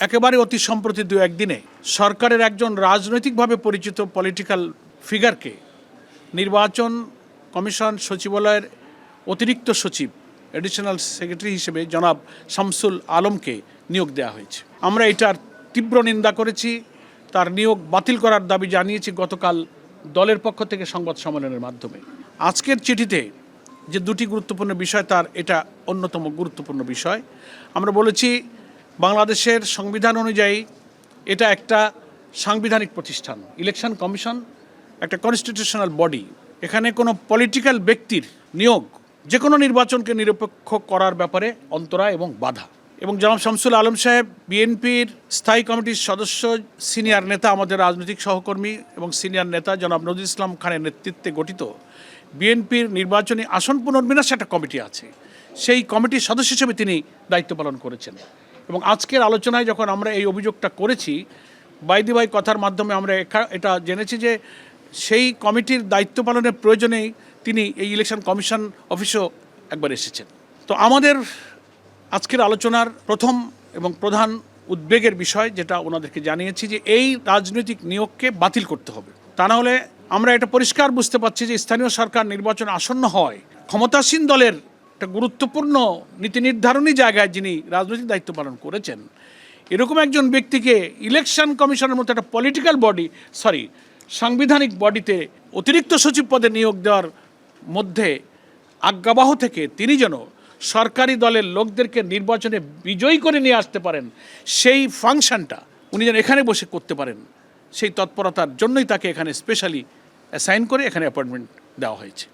একেবারে অতি সম্প্রতি দু একদিনে সরকারের একজন রাজনৈতিকভাবে পরিচিত পলিটিক্যাল ফিগারকে নির্বাচন কমিশন সচিবালয়ের অতিরিক্ত সচিব এডিশনাল সেক্রেটারি হিসেবে জনাব শামসুল আলমকে নিয়োগ দেওয়া হয়েছে। আমরা এটার তীব্র নিন্দা করেছি, তার নিয়োগ বাতিল করার দাবি জানিয়েছি গতকাল দলের পক্ষ থেকে সংবাদ সম্মেলনের মাধ্যমে। আজকের চিঠিতে যে দুটি গুরুত্বপূর্ণ বিষয়, তার এটা অন্যতম গুরুত্বপূর্ণ বিষয়। আমরা বলেছি বাংলাদেশের সংবিধান অনুযায়ী এটা একটা সাংবিধানিক প্রতিষ্ঠান। ইলেকশন কমিশন একটা কনস্টিটিউশনাল বডি। এখানে কোনো পলিটিক্যাল ব্যক্তির নিয়োগ যে কোনো নির্বাচনকে নিরপেক্ষ করার ব্যাপারে অন্তরায় এবং বাধা। এবং জনাব শামসুল আলম সাহেব বিএনপির স্থায়ী কমিটির সদস্য, সিনিয়র নেতা, আমাদের রাজনৈতিক সহকর্মী এবং সিনিয়র নেতা জনাব নজরুল ইসলাম খানের নেতৃত্বে গঠিত বিএনপির নির্বাচনী আসন পুনর্বিন্যাস একটা কমিটি আছে, সেই কমিটির সদস্য হিসেবে তিনি দায়িত্ব পালন করেছেন। এবং আজকের আলোচনায় যখন আমরা এই অভিযোগটা করেছি, বাইদি ভাই কথার মাধ্যমে আমরা এটা জেনেছি যে সেই কমিটির দায়িত্ব পালনের প্রয়োজনেই তিনি এই ইলেকশন কমিশন অফিসেও একবার এসেছেন। তো আমাদের আজকের আলোচনার প্রথম এবং প্রধান উদ্বেগের বিষয় যেটা ওনাদেরকে জানিয়েছি যে এই রাজনৈতিক নিয়োগকে বাতিল করতে হবে। তা না হলে আমরা এটা পরিষ্কার বুঝতে পারছি যে স্থানীয় সরকার নির্বাচন আসন্ন হয়, ক্ষমতাসীন দলের একটা গুরুত্বপূর্ণ নীতি নির্ধারণী জায়গায় যিনি রাজনৈতিক দায়িত্ব পালন করেছেন, এরকম একজন ব্যক্তিকে ইলেকশন কমিশনের মতো একটা পলিটিক্যাল বডি, সাংবিধানিক বডিতে অতিরিক্ত সচিব পদে নিয়োগ দেওয়ার মধ্যে আজ্ঞাবহ থেকে তিনি যেন সরকারি দলের লোকদেরকে নির্বাচনে বিজয়ী করে নিয়ে আসতে পারেন, সেই ফাংশনটা উনি যেন এখানে বসে করতে পারেন, সেই তৎপরতার জন্যই তাকে এখানে স্পেশালি অ্যাসাইন করে এখানে অ্যাপয়েন্টমেন্ট দেওয়া হয়েছে।